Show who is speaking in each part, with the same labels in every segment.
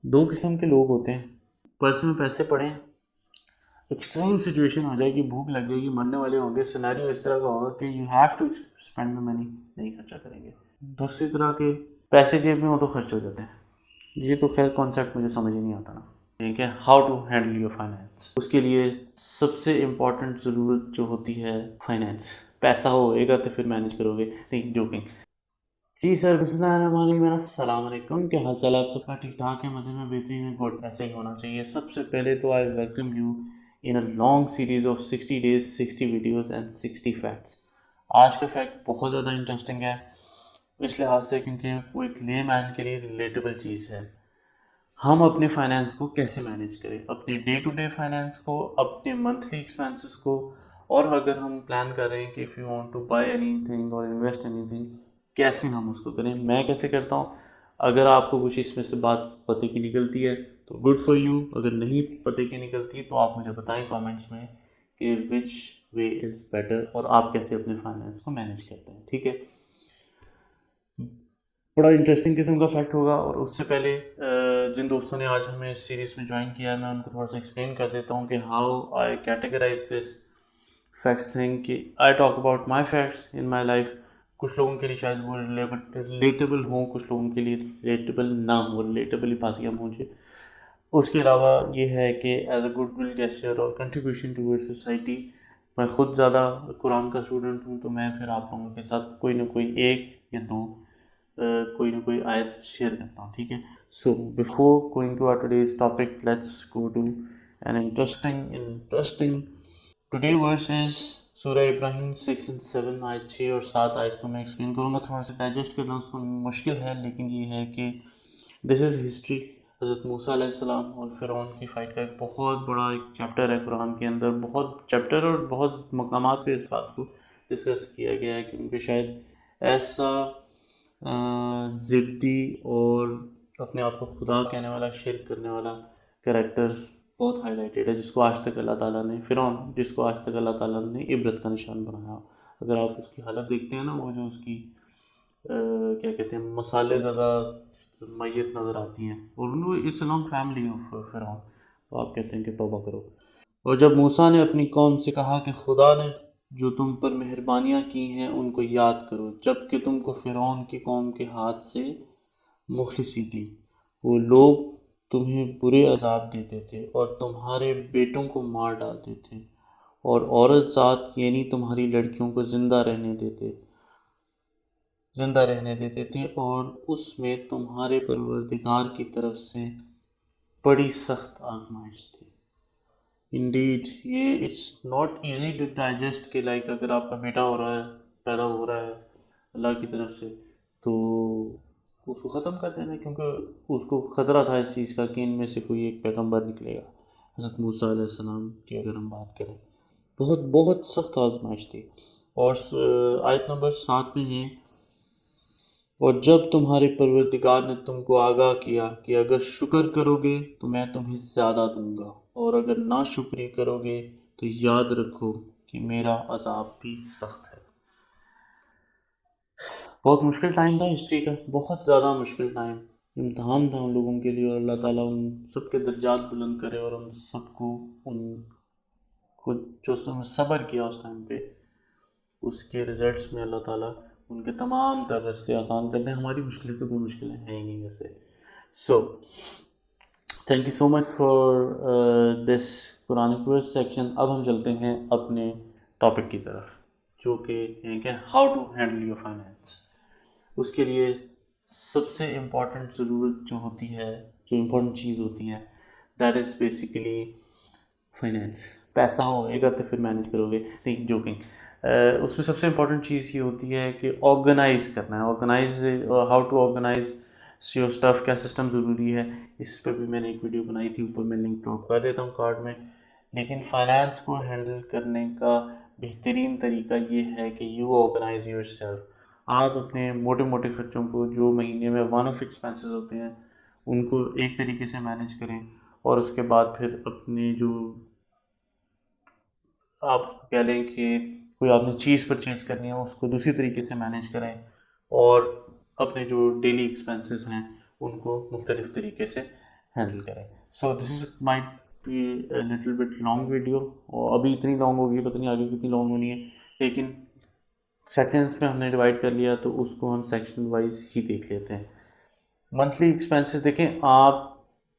Speaker 1: दो किस्म के लोग होते हैं, पर्स में पैसे पड़े, एक्सट्रीम सिचुएशन हो जाएगी, भूख लग जाएगी, मरने वाले होंगे, सिनेरियो इस तरह का होगा कि you have to spend money, नहीं खर्चा करेंगे। दूसरी तरह के पैसे जेब में हो तो खर्च हो जाते हैं। ये तो खैर कॉन्सेप्ट मुझे समझ ही नहीं आता ना। ठीक है, how to handle your finance, उसके लिए सबसे इम्पॉर्टेंट ज़रूरत जो होती है फाइनेंस। पैसा होएगा तो फिर मैनेज करोगे, नहीं जोकिंग। जी सर, बिस्मिल्लाहिर्रहमानिर्रहीम, क्या हाल चाल है आप सबका? ठीक ठाक है, मज़े में, बेहतरीन है, गुड, ऐसे ही होना चाहिए। सबसे पहले तो I welcome you in a long series of 60 days 60 videos and 60 facts. आज का फैक्ट बहुत ज़्यादा इंटरेस्टिंग है इस लिहाज से क्योंकि वो एक ले मैन के लिए रिलेटेबल चीज़ है। हम अपने फाइनेंस को कैसे मैनेज करें, अपने डे टू डे फाइनेंस को, अपने मंथली एक्सपेंसेस को, और अगर हम प्लान कर रहे हैं कि if you want to buy anything और इन्वेस्ट एनीथिंग, कैसे हम उसको करें। मैं कैसे करता हूँ, अगर आपको कुछ इसमें से बात पते की निकलती है तो गुड फॉर यू, अगर नहीं पते की निकलती तो आप मुझे बताएं कमेंट्स में कि विच वे इज़ बेटर और आप कैसे अपने फाइनेंस को मैनेज करते हैं। ठीक है, बड़ा इंटरेस्टिंग किस्म का फैक्ट होगा। और उससे पहले जिन दोस्तों ने आज हमें इस सीरीज़ में ज्वाइन किया है, मैं उनको थोड़ा सा एक्सप्लेन कर देता हूँ कि how I categorise this facts thing, कि I talk about my facts in my life. कुछ लोगों के लिए शायद वो रिलेटेबल हों, कुछ लोगों के लिए रिलेटेबल ना हो, रिलेटेबल ही पास मुझे। उसके अलावा ये है कि as a good will gesture और कंट्रीब्यूशन टूवर्ड्स सोसाइटी, मैं खुद ज़्यादा कुरान का स्टूडेंट हूँ, तो मैं फिर आप लोगों के साथ कोई ना कोई एक या दो कोई ना कोई आयत शेयर करता हूँ। ठीक है, so before going to our today's topic, let's go to an interesting today verse is Surah Ibrahim 6 और 7, आयत 6 और 7 आयत को मैं एक्सप्लेन करूँगा। थोड़ा सा डाइजेस्ट करना उसको मुश्किल है, लेकिन ये है कि दिस इज़ हिस्ट्री। हज़रत मूसा अलैहिस्सलाम और फ़िरौन की फ़ाइट का एक बहुत बड़ा एक चैप्टर है कुरान के अंदर, बहुत चैप्टर और बहुत मकामात पे इस बात को डिस्कस किया गया है कि उनके शायद ऐसा ज़िद्दी और अपने आप को खुदा कहने वाला, शिर्क करने वाला कैरेक्टर बहुत हाईलाइटेड है, जिसको आज तक अल्लाह ताला ने, फ़िरौन जिसको आज तक अल्लाह ताला ने इबरत का निशान बनाया। अगर आप उसकी हालत देखते हैं ना, वो जो उसकी क्या कहते हैं, मसाले ज़्यादा मैयत नज़र आती हैं, और उनको it's a long family of फ़िरौन, तो आप कहते हैं कि तौबा करो। और जब मूसा ने अपनी कौम से कहा कि खुदा ने जो तुम पर मेहरबानियाँ की हैं उनको याद करो, जबकि तुमको फ़िरौन की कौम के हाथ से मुखलिसी दी, वो लोग तुम्हें बुरे अजाब देते थे और तुम्हारे बेटों को मार डालते थे और औरत ज़ात यानी तुम्हारी लड़कियों को ज़िंदा रहने देते थे, और उसमें तुम्हारे परवरदिगार की तरफ से बड़ी सख्त आजमाइश थी। इंडीड, ये it's not easy to digest के लाइक अगर आपका बेटा हो रहा है, पैदा हो रहा है अल्लाह की तरफ से, तो उसको ख़त्म कर देना, क्योंकि उसको ख़तरा था इस चीज़ का कि इनमें से कोई एक पैगंबर निकलेगा। हज़रत मूसा अलैहिस्सलाम की अगर हम बात करें, बहुत बहुत सख्त आजमाइश थी। और आयत नंबर 7 में है, और जब तुम्हारे परवरदिगार ने तुमको आगाह किया कि अगर शुक्र करोगे तो मैं तुम्हें ज़्यादा दूंगा, और अगर ना शुक्री करोगे तो याद रखो कि मेरा अजाब भी सख्त है। बहुत मुश्किल टाइम था हिस्ट्री का, बहुत ज़्यादा मुश्किल टाइम, इम्तहान था उन लोगों के लिए, और अल्लाह ताला उन सबके दर्जात बुलंद करे, और उन सबको उनको जो सब्र किया उस टाइम पे, उसके रिजल्ट्स में अल्लाह ताला उनके तमाम तर रास्ते आसान कर दें। हमारी मुश्किलें तो कोई मुश्किलें हैं ही नहीं वैसे। So thank you so much for this Quranic verse section. अब हम चलते हैं अपने टॉपिक की तरफ, जो कि है क्या, how to handle your finance. उसके लिए सबसे इम्पॉर्टेंट ज़रूरत जो होती है, जो इम्पोर्टेंट चीज़ होती है, दैट इज़ बेसिकली फाइनेंस। पैसा होएगा तो फिर मैनेज करोगे, नहीं जोकिंग। उसमें सबसे इम्पोर्टेंट चीज़ ये होती है कि ऑर्गेनाइज करना है, organize, how to organize your stuff, क्या सिस्टम ज़रूरी है। इस पर भी मैंने एक वीडियो बनाई थी, ऊपर मैं लिंक ड्रॉप कर देता हूँ कार्ड में। लेकिन फाइनेंस को हैंडल करने का बेहतरीन तरीका ये है कि यू ऑर्गेनाइज योर सेल्फ। आप अपने मोटे मोटे खर्चों को, जो महीने में वन ऑफ एक्सपेंसेस होते हैं, उनको एक तरीके से मैनेज करें, और उसके बाद फिर अपने जो, आप उसको कह लें कि कोई आपने चीज़ परचेज़ करनी है उसको दूसरी तरीके से मैनेज करें, और अपने जो डेली एक्सपेंसेस हैं उनको मुख्तलिफ़ तरीके से हैंडल करें। So this is might be little bit long video, और अभी इतनी लॉन्ग होगी, पता नहीं आगे कितनी लॉन्ग होनी है, लेकिन सेक्शंस में हमने डिवाइड कर लिया तो उसको हम सेक्शन वाइज ही देख लेते हैं। मंथली एक्सपेंसेस देखें, आप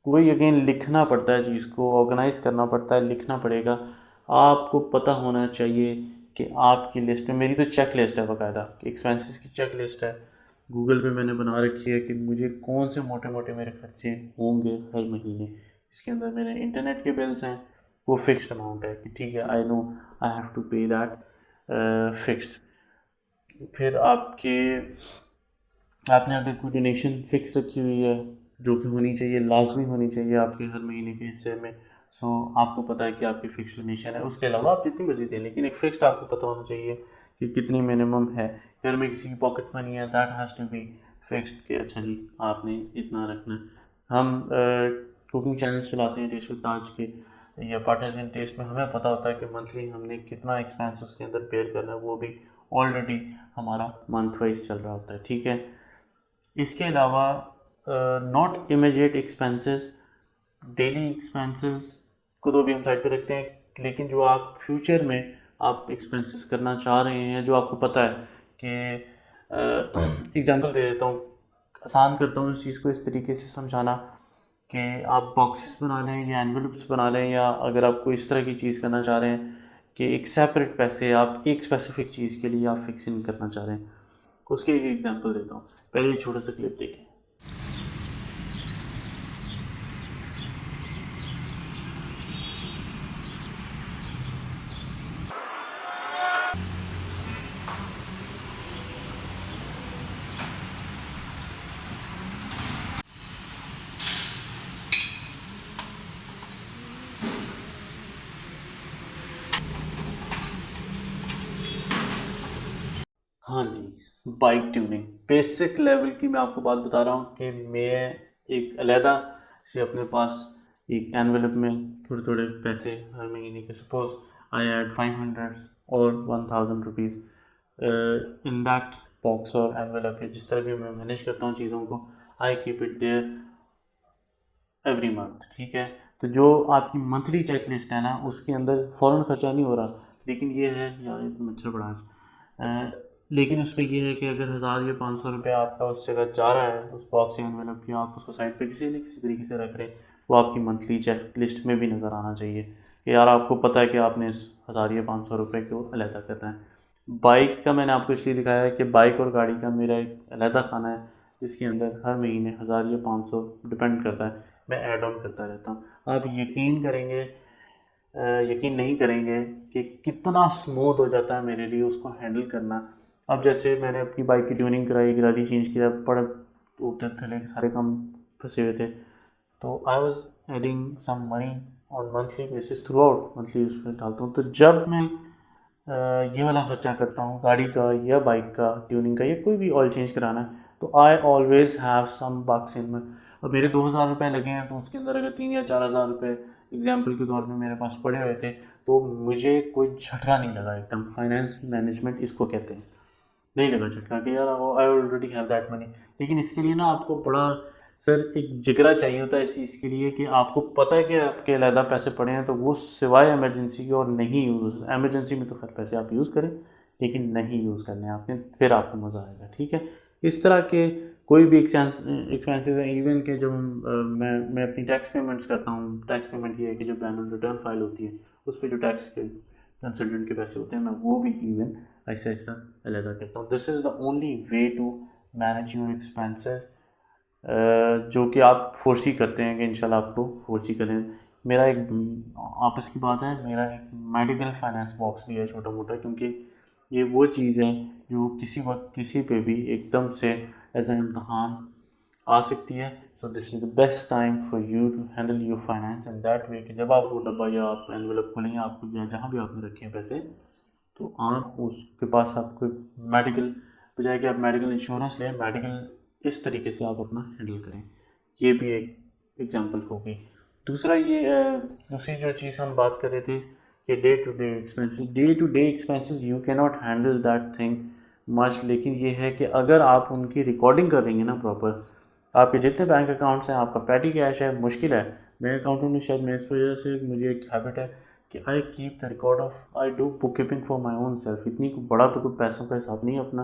Speaker 1: वही अगेन लिखना पड़ता है, चीज़ को ऑर्गेनाइज करना पड़ता है, लिखना पड़ेगा। आपको पता होना चाहिए कि आपकी लिस्ट में, मेरी तो चेक लिस्ट है बाकायदा, एक्सपेंसेस की चेक लिस्ट है गूगल पे मैंने बना रखी है कि मुझे कौन से मोटे मोटे मेरे खर्चे होंगे हर महीने। इसके अंदर मेरे इंटरनेट के बिल्स हैं, वो फिक्स्ड अमाउंट है कि ठीक है, I know I have to pay that fixed. फिर आपने अगर कोई डोनेशन फिक्स रखी हुई है जो कि होनी चाहिए, लाजमी होनी चाहिए आपके हर महीने के हिस्से में, सो आपको पता है कि आपकी फिक्स डोनेशन है, उसके अलावा आप जितनी मर्जी दें, लेकिन एक फिक्स्ड आपको पता होना चाहिए कि कितनी मिनिमम है। घर में किसी की पॉकेट मनी है, that has to be fixed कि अच्छा जी आपने इतना रखना है। हम कुकिंग चैनल चलाते हैं टेस्ट विद ताज के या पार्टनर्स इन टेस्ट में, हमें पता होता है कि मंथली हमने कितना एक्सपेंस उसके अंदर पेयर करना है, वो भी ऑलरेडी हमारा मंथ वाइज चल रहा होता है, ठीक है। इसके अलावा not immediate expenses, daily expenses को तो भी हम साइड पे रखते हैं, लेकिन जो आप फ्यूचर में आप एक्सपेंसेस करना चाह रहे हैं, जो आपको पता है कि एग्जांपल दे देता हूँ, आसान करता हूँ इस चीज़ को इस तरीके से समझाना कि आप बॉक्सेस बना लें या एनवेलप्स बना लें, या अगर आपको इस तरह की चीज़ करना चाह रहे हैं कि एक सेपरेट पैसे आप एक स्पेसिफिक चीज़ के लिए आप फिक्सिंग करना चाह रहे हैं, उसके एक एग्जांपल देता हूँ। पहले एक छोटा सा क्लिप देखें। हाँ जी, बाइक ट्यूनिंग बेसिक लेवल की मैं आपको बात बता रहा हूँ कि मैं एक अलहदा से अपने पास एक एनवेलप में थोड़े थोड़े पैसे हर महीने के, सपोज आई ऐड 500 और 1000 रुपीज़ इन दैट बॉक्स और एनवेलप, जिस तरह भी मैं मैनेज करता हूँ चीज़ों को, I keep it there every month, ठीक है। तो जो आपकी मंथली चेक लिस्ट है ना, उसके अंदर फ़ौरन खर्चा नहीं हो रहा, लेकिन ये है यार, ये तो मच्छर बड़ा है, लेकिन उसमें ये है कि अगर 1000 या 500 रुपये आपका उस जगह जा रहा है उस बॉक्स या एनवेलप की, आप उसको साइड पे किसी न किसी तरीके से रख रहे हैं, वो आपकी मंथली चेक लिस्ट में भी नज़र आना चाहिए कि यार आपको पता है कि आपने इस 1000 या 500 रुपये को अलहदा करना है। बाइक का मैंने आपको इसलिए दिखाया है कि बाइक और गाड़ी का मेरा एक अलहदा खाना है, जिसके अंदर हर महीने 1000 या 500 डिपेंड करता है, मैं ऐड ऑन करता रहता हूँ। आप यकीन करेंगे, यकीन नहीं करेंगे कि कितना स्मूथ हो जाता है मेरे लिए उसको हैंडल करना। अब जैसे मैंने अपनी बाइक की ट्यूनिंग कराई, गिराली चेंज किया, बड़े उतर थले सारे काम फंसे हुए थे, तो I was adding some money on monthly basis, throughout monthly उसमें डालता हूँ। तो जब मैं ये वाला खर्चा करता हूँ गाड़ी का या बाइक का ट्यूनिंग का या कोई भी ऑयल चेंज कराना है, तो आई ऑलवेज़ हैव सम बक्स इन में। अब मेरे 2000 रुपये लगे हैं, तो उसके अंदर अगर 3 या 4000 रुपये एग्जाम्पल के तौर पे मेरे पास पड़े हुए थे, तो मुझे कोई झटका नहीं लगा एकदम। फाइनेंस मैनेजमेंट इसको कहते हैं, नहीं लगा झटका कि यार I already have that money. लेकिन इसके लिए ना आपको बड़ा सर एक जिगरा चाहिए होता है इस चीज़ के लिए कि आपको पता है कि आपके अलहदा पैसे पड़े हैं, तो वो सिवाय इमरजेंसी के और नहीं यूज़, इमरजेंसी में तो खैर पैसे आप यूज़ करें, लेकिन नहीं यूज़ करने आपने, फिर आपको मज़ा आएगा, ठीक है। इस तरह के कोई भी एक्सपेंसेस हैं, इवन के जब मैं अपनी टैक्स पेमेंट्स करता हूँ, टैक्स पेमेंट ये है कि जब एनुअल रिटर्न फाइल होती है उस पर जो टैक्स के कंसल्टेंट के पैसे होते हैं, मैं वो भी इवन ऐसा ऐसा अलहदा करता हूँ। This is the only way to manage your expenses, जो कि आप फोर्सी करते हैं कि इंशाल्लाह आपको फोर्सी करें। मेरा एक आपस की बात है, मेरा एक मेडिकल फाइनेंस बॉक्स भी है छोटा मोटा, क्योंकि ये वो चीज़ है जो किसी वक्त किसी पे भी एकदम से एज ए इम्तहान आ सकती है। So this is the best time for you to handle your finance in that way कि जब आप वो डब्बा या आप एनवेलप खोलेंगे, आपको जहाँ भी आपने रखे हैं पैसे, तो आप उसके पास आपको मेडिकल, बजाय कि आप मेडिकल इंश्योरेंस लें, मेडिकल इस तरीके से आप अपना हैंडल करें। ये भी एक एग्जांपल होगी। दूसरा ये दूसरी जो चीज़ हम बात कर रहे थे कि day to day expenses you can not handle that thing much, लेकिन ये है कि अगर आप उनकी रिकॉर्डिंग कर रही हैं ना प्रॉपर, आपके जितने बैंक अकाउंट्स हैं, आपका पैटी कैश है, मुश्किल है। मेरे अकाउंटेंट ने शायद मैं इस वजह से, मुझे एक हैबिट है कि I keep the record of, I do book keeping for my own self. इतनी बड़ा तो कोई पैसों का हिसाब नहीं है अपना,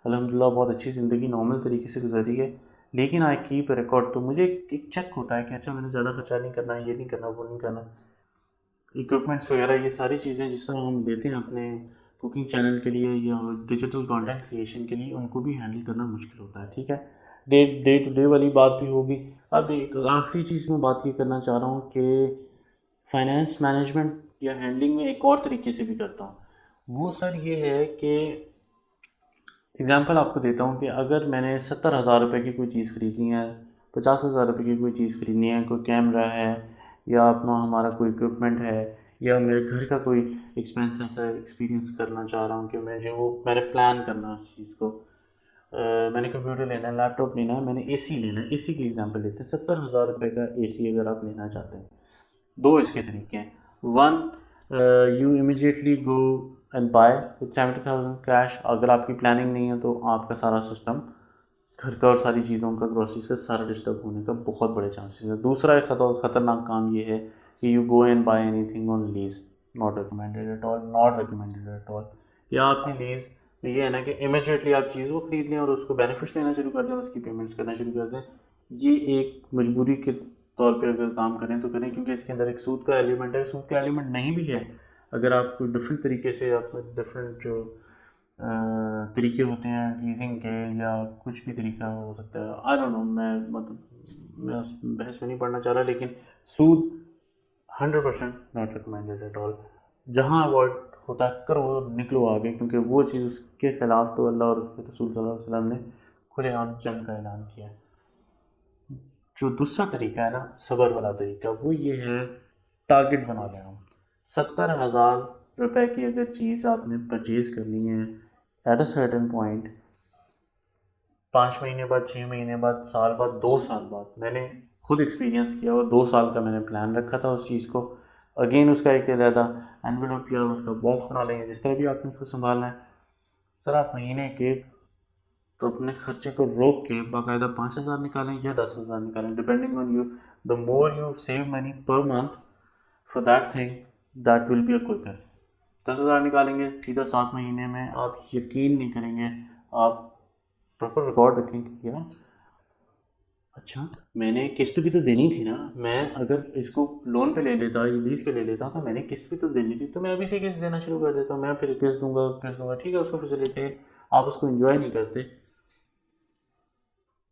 Speaker 1: अल्हम्दुलिल्लाह बहुत अच्छी ज़िंदगी नॉर्मल तरीके से गुजरी है, लेकिन आई कीप रिकॉर्ड। तो मुझे एक चेक होता है कि अच्छा मैंने ज़्यादा खर्चा नहीं करना, ये नहीं करना, वो नहीं करना। इक्विपमेंट्स वगैरह ये सारी चीज़ें जिस तरह हम लेते हैं अपने कुकिंग चैनल के लिए या डिजिटल कंटेंट क्रिएशन के लिए, उनको भी हैंडल करना मुश्किल होता है। ठीक है, डे टू डे वाली बात भी होगी। अब एक आखिरी चीज़ मैं बात ये करना चाह रहा हूँ कि फाइनेंस मैनेजमेंट या हैंडलिंग में एक और तरीके से भी करता हूँ। वो सर ये है कि एग्जांपल आपको देता हूँ कि अगर मैंने 70,000 रुपये की कोई चीज़ ख़रीदनी है, 50,000 रुपये की कोई चीज़ ख़रीदनी है, कोई कैमरा है या अपना हमारा कोई इक्विपमेंट है, या मेरे घर का कोई एक्सपेंस ऐसा एक्सपीरियंस करना चाह रहा हूँ कि मैं जो वो मैंने प्लान करना है उस चीज़ को। मैंने कंप्यूटर लेना है, लैपटॉप लेना है, मैंने एसी लेना है, एसी की एग्जांपल लेते हैं। 70,000 रुपये का एसी अगर आप लेना चाहते हैं, दो इसके तरीके हैं। One, you immediately go and buy with 70,000 cash. अगर आपकी प्लानिंग नहीं है तो आपका सारा सिस्टम घर का और सारी चीज़ों का, ग्रोसरीज का सारा डिस्टर्ब होने का बहुत बड़े चांसेस है। दूसरा एक ख़तरनाक काम ये है कि you go and buy anything on lease, not recommended at all, not recommended at all. या आपने लीज, ये है ना कि इमीडिएटली आप चीज़ को ख़रीद लें और उसको बेनिफिट्स लेना शुरू कर दें, उसकी पेमेंट्स करना शुरू कर दें। ये एक मजबूरी के तौर पे अगर काम करें तो करें, क्योंकि इसके अंदर एक सूद का एलिमेंट है। सूद का एलिमेंट नहीं भी है, अगर आप डिफरेंट तरीके से, आप डिफरेंट जो तरीके होते हैं लीजिंग के या कुछ भी तरीका हो सकता है, आई डोंट नो, मैं उस बहस में नहीं पढ़ना चाह रहा, लेकिन सूद 100% नॉट रिकमेंडेड एट ऑल। जहाँ अवॉइड होता है करो, निकलो आगे, क्योंकि वो चीज़ उसके खिलाफ तो अल्लाह और उसके रसूल सल्लल्लाहु अलैहि वसल्लम ने खुलेआम जंग का ऐलान किया है। जो दूसरा तरीका है ना, सबर वाला तरीका, वो ये है टारगेट बना लें हम। 70,000 रुपये की अगर चीज़ आपने परचेज़ करनी है एट अ सर्टेन पॉइंट, 5 महीने बाद, 6 महीने बाद, साल बाद, 2 साल बाद, मैंने खुद एक्सपीरियंस किया और 2 साल का मैंने प्लान रखा था उस चीज़ को। अगेन उसका एक रहता एनवेलप किया, उसका बॉक्स बना लेंगे, जिस तरह भी आपने उसको संभालना है। सर आप महीने के तो अपने खर्चे को रोक के बाकायदा 5,000 निकालें या 10,000 निकालें, depending on you. The more you save money per month for that thing, that will be a quicker. 10,000 निकालेंगे सीधा 7 महीने में, आप यकीन नहीं करेंगे, आप प्रॉपर रिकॉर्ड रखेंगे यार, अच्छा मैंने किस्त भी तो देनी थी ना, मैं अगर इसको लोन पे ले लेता या लीज पे ले लेता तो मैंने किस्त भी तो देनी थी, तो मैं अभी से किस्त देना शुरू कर देता हूँ, मैं फिर किस्त दूंगा, ठीक है, उसको फैसिलिटेट, आप उसको एंजॉय नहीं करते।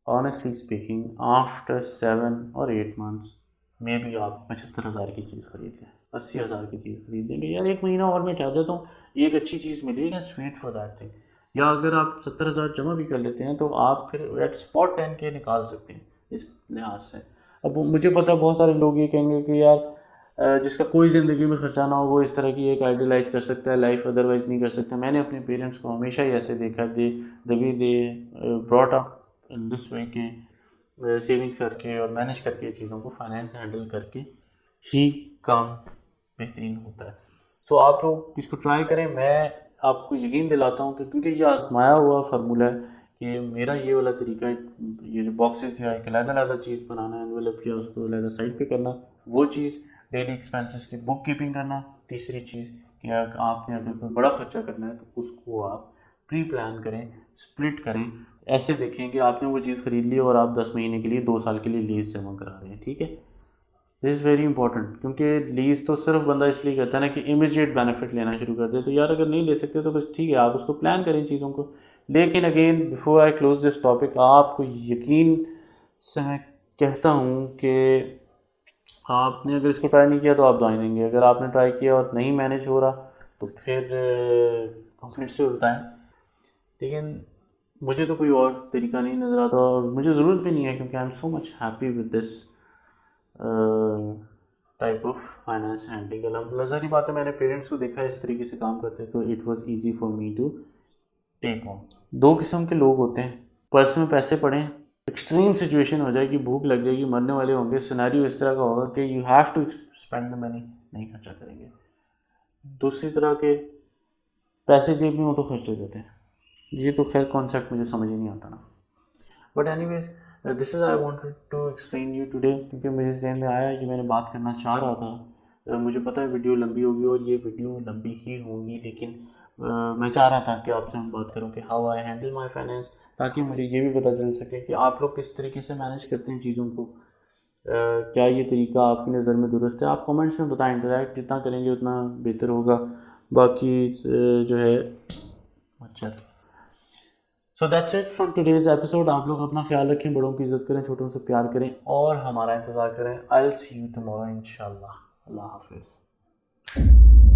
Speaker 1: ऑनेस्टली स्पीकिंग, आफ्टर 7 और 8 मंथ्स में भी आप 75,000 की चीज़ खरीद लें, 80,000 की चीज़ खरीद लेंगे, यार 1 महीना और मैं ठहर देता हूँ, एक अच्छी चीज़ मिलेगी, स्वीट फॉर दैट थिंग। या अगर आप 70,000 जमा भी कर लेते हैं तो आप फिर एट स्पॉट 10K निकाल सकते हैं इस लिहाज से। अब मुझे पता है बहुत सारे लोग ये कहेंगे कि यार जिसका कोई ज़िंदगी में खर्चा ना हो वो इस तरह की एक आइडियलाइज़ कर सकता है लाइफ, अदरवाइज़ नहीं कर सकता। मैंने अपने पेरेंट्स को हमेशा ही ऐसे देखा, the way they brought up in this way के सेविंग करके और मैनेज करके चीज़ों को, फाइनेंस हैंडल करके ही काम बेहतरीन होता है। सो आप लोग इसको ट्राई करें, मैं आपको यकीन दिलाता हूँ कि क्योंकि ये आजमाया हुआ फार्मूला है कि मेरा ये वाला तरीका है, ये जो बॉक्सेस या एक अलग चीज़ बनाना, एनवेलप किया उसको अलग साइड पे करना, वो चीज़, डेली एक्सपेंसेस की बुक कीपिंग करना, तीसरी चीज़ कि आपने अगर कोई बड़ा खर्चा करना है तो उसको आप प्री प्लान करें, स्प्लिट करें। ऐसे देखें कि आपने वो चीज़ खरीद ली और आप 10 महीने के लिए, 2 साल के लिए लीज जमा करा रहे हैं, ठीक है। दिस इज़ वेरी इंपॉर्टेंट, क्योंकि लीज तो सिर्फ बंदा इसलिए करता है ना कि इमीडिएट बेनिफिट लेना शुरू कर दे, तो यार अगर नहीं ले सकते तो बस ठीक है, आप उसको प्लान करें चीज़ों को। लेकिन again before I close this topic, आपको यकीन से मैं कहता हूँ कि आपने अगर इसको ट्राई नहीं किया तो आप दवाई देंगे, अगर आपने ट्राई किया और नहीं मैनेज हो रहा तो फिर कंप्लीट से बताएं। लेकिन मुझे तो कोई और तरीका नहीं नज़र आता और मुझे ज़रूरत भी नहीं है, क्योंकि I am so much happy with this type of finance handling. अलहमदिल्ला, सारी बात है, मैंने पेरेंट्स को देखा इस तरीके से काम करते तो it was easy for me to take on. दो किस्म के लोग होते हैं, पर्स में पैसे पड़े, एक्सट्रीम सिचुएशन हो जाएगी, भूख लग जाएगी, मरने वाले होंगे, सिनेरियो इस तरह का होगा कि you have to spend the money, नहीं खर्चा करेंगे। दूसरी तरह के पैसे जेब में हो तो खर्च हो जाते हैं। ये तो खैर कॉन्सेप्ट मुझे समझ ही नहीं आता ना, but anyways this is I wanted to explain you today, क्योंकि मेरे जहन में आया कि मैंने बात करना चाह रहा था। मुझे पता है वीडियो लंबी होगी और ये वीडियो लंबी ही होंगी, लेकिन मैं चाह रहा था कि आपसे हम बात करूं कि how I handle my finance, ताकि मुझे ये भी पता चल सके कि आप लोग किस तरीके से मैनेज करते हैं चीज़ों को। क्या ये तरीका आपकी नज़र में दुरुस्त है? आप कमेंट्स में बताएं, इंटरेक्ट जितना करेंगे उतना बेहतर होगा। बाकी जो है अच्छा, so that's it from today's episode. आप लोग अपना ख्याल रखें, बड़ों की इज्जत करें, छोटों से प्यार करें और हमारा इंतज़ार करें। I will see you tomorrow इंशाल्लाह। अल्लाह हाफिज़।